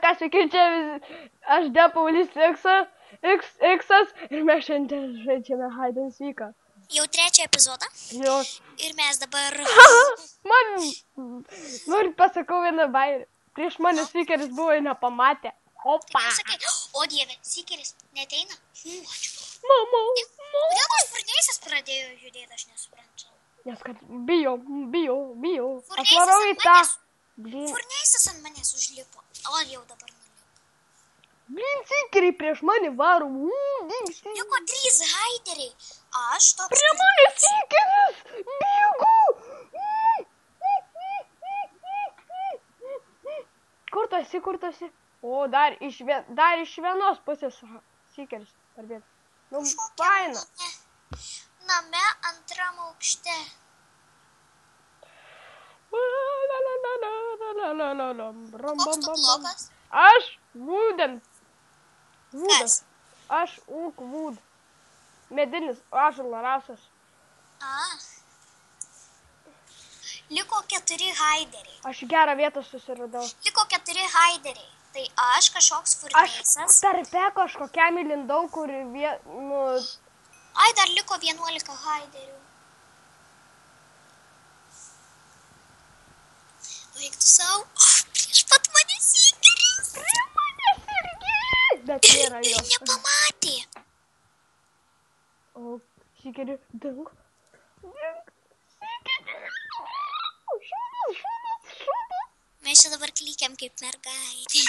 ką sveiki, čia aš Paulius X'as ir mes šiandien žaidžiame Hide and Seeką. Jau trečią epizodą. Jo. Ir mes dabar... Man pasakau vieną bairį. Prieš mane Seekeris buvo ir nepamatė. Opa. Sakai, o dieve, Seekeris neteina. Mama. Kodėl tas furneisas pradėjo judėti, aš nesuprantu. Nes kad bijau. Aš Furneisas varau į tą. Furneisas ant manęs užlipo. O jau dabar nulipo. Blin, Seekeriai prieš mane varo. Liko 3 haideriai. Aš toks... Prie mane Seekeris. Bėgu. Kur tu esi? O, dar iš vienos pusės Seekeris parbėt. Nu, faina. Name antram aukšte. Koks tu blogas? Aš Wooden. Kas? Aš Wood. Medinis ąžuolo rasas. Liko 4 haideriai. Aš gerą vietą susiradau. Liko 4 haideriai. Tai aš kažkoks furneisas. Aš tarpe kažkokiam įlindau, kur Ai, dar liko 11 haiderių. Baigtų savo. Prieš pat mane Seekeris. Prie manęs irgi. Bet nėra jo. Nepamatė. O, Seekeri, dink. Seekeri. Šūdas. Mes čia dabar klykiam kaip mergaitė.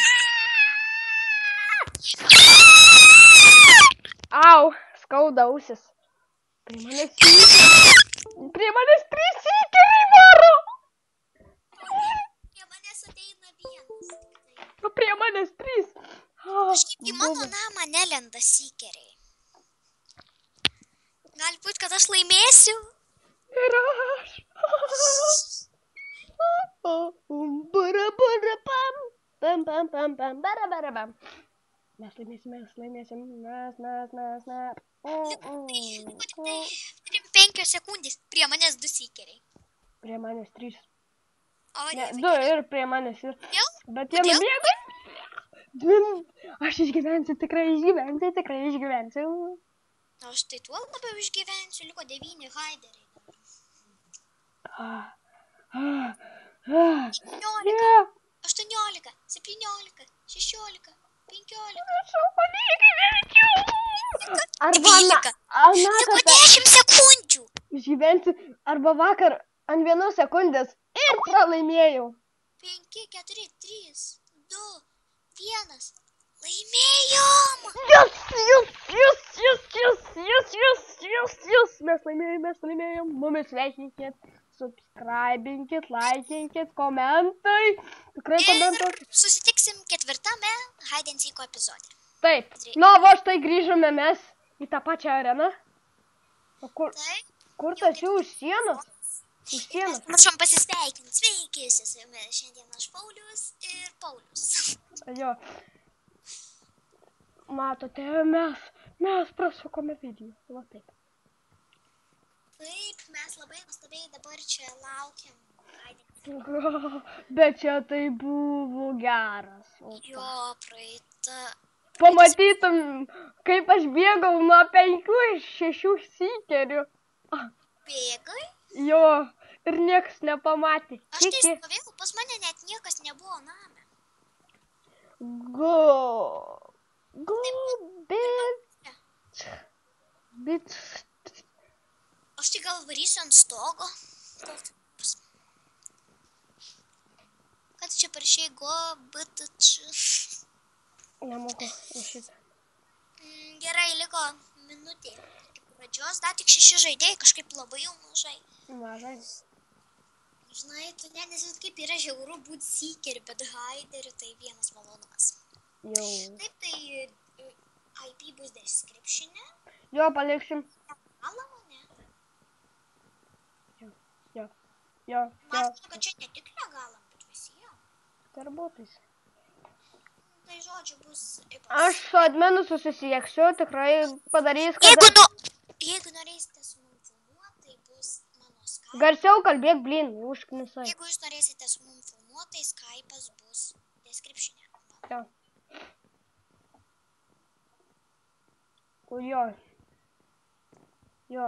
Au, skauda ausis. Prie manęs 3 Seekeriai varo. Prie manęs ateina vienas. Prie manęs 3. Kažkaip į mano namą nelenda Seekeriai. Gali būt, kad aš laimėsiu. Ir aš. Mes laimėsim. Turim 5 sekundės. Prie manęs 2 Seekeriai. Prie manęs 3. O, Ne, 2 ir prie manęs ir. Bet jie nubėga. Aš išgyvensiu, tikrai išgyvensiu. O štai tuo labiau išgyvensiu. Liko 9 haideriai. 17, 18, 17, 16, 15. Arba 10 sekundžių. Išgyvensiu, arba vakar ant 1 sekundės ir pralaimėjau. 5, 4, 3, 2, 1. Laimėjom! Yes. Mes laimėjom. Mumis sveikinkit, subscribinkit, laikinkit, komentai. Tikrai komentuokit. Susitiksim 4 Hide and Seeko epizode. Taip. Na, va štai grįžome mes į tą pačią areną. O kur tas jau už sienos? Už sienos. Prašom pasisveikinti. Sveiki, šiandien aš Paulius ir Paulius. Jo. Matote, mes prasukome video. Va taip. Taip, mes labai nuostabiai dabar čia laukiam Hide and Seeko. Bet čia tai buvo geras. Jo, praeita. Pamatytum, kaip aš bėgau nuo 5-6 Seekerių. Bėgai? Jo, ir niekas nepamatė. Aš tai stovėjau, pas mane net niekas nebuvo name. Bet... Aš tai gal varysiu ant stogo. Kad čia parašai BTČ. Nemoku šitą. Gerai, liko minutė. Iki pradžios, dar tik 6 žaidėjai, kažkaip labai jau mažai. Mažai. Žinai, tu nesit kaip yra žiauru būti Seekeriu, bet haideriu tai vienas malonumas. Jau. Taip, tai IP bus description'e. Jo, paliksim. Galavo, ne? Jo. Man kad čia ne tik legalam, bet visiems. Darbuotojais. Tai žodžiu bus... Aš su adminu susisieksiu, tikrai padarys, kad... Jeigu norėsite su mum filmuoti, tai bus mano Skype. Garsiau kalbėk, blin, užknisai. Jeigu jūs norėsite su mum filmuoti, tai Skype'as bus description'e. Jo. Jo. Jo.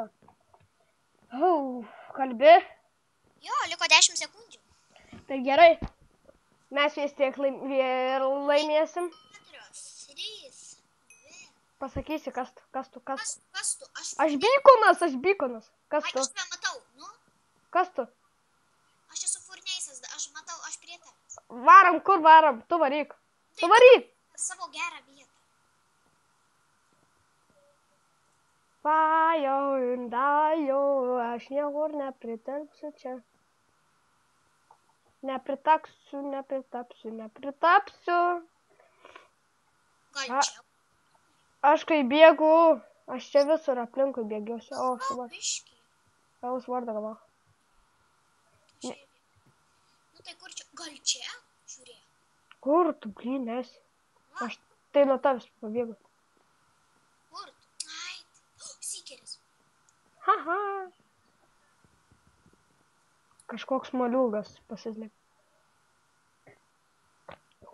Kalbi? Jo, liko 10 sekundžių. Tai gerai. Mes vis tiek laimėsim. 4, 3, 2. Pasakysi, kas tu. Kas tu? Aš Beaconas. Kas tu? Aš tave matau, nu. Kas tu? Aš esu Furneisas, aš matau, aš prie tavęs. Varam, kur varam? Tu varyk. Tu varyk. Savo gerą vietą. Vajau, aš niekur nepritarpsiu čia. Nepritapsiu. Gal čia? Aš kai bėgu, aš čia visur aplinkui bėgiuosi. O, Biški. Jūs vardą galvo. Nu tai kur čia? Gal čia? Žiūrėk. Kur tu, blin, esi? Aš tai nuo tavęs pabėgu. Kur tu? Ai, Sikeris. Haha. Kažkoks moliūgas pasislėpė.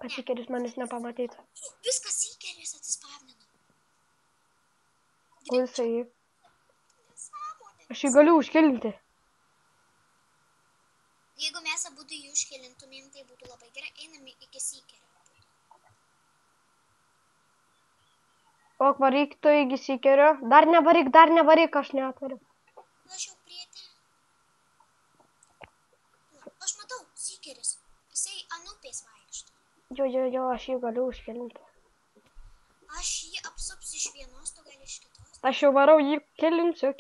Kad Sikeris manis nepamatytų. Viskas Sikeris atsispavnino. Kur jisai? Nesąmonė. Aš jį galiu užkilinti. Jeigu mes abudu jį užkilintumėm, tai būtų labai gerai. Einame iki Sikerio. O, varyk tu iki Sikerio. Dar nevaryk, aš neatvariu. Aš jau prie te. Aš matau, Sikeris. Jisai ant upės vaikšto. Jo, aš jį galiu užkilinti. Aš jį apsupsiu iš vienos, tu gali iš kitos. Aš jau varau jį kilinsiu.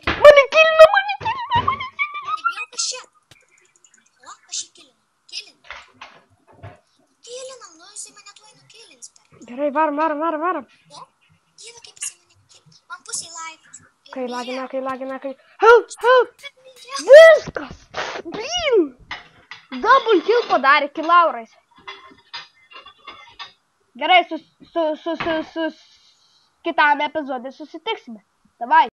Mane kilina! Nebijau kažkiek. O, aš jį kilinu. Kilinam, nu jisai mane tuoj nukilins per. Gerai, varam. O, dieve, kaip jisai mane kilins. Man pusiai laikas. Kai lagina. Help! Viskas! Blin! Double kill padarė kilaurais. Gerai, su kitam epizodui susitiksime. Davai.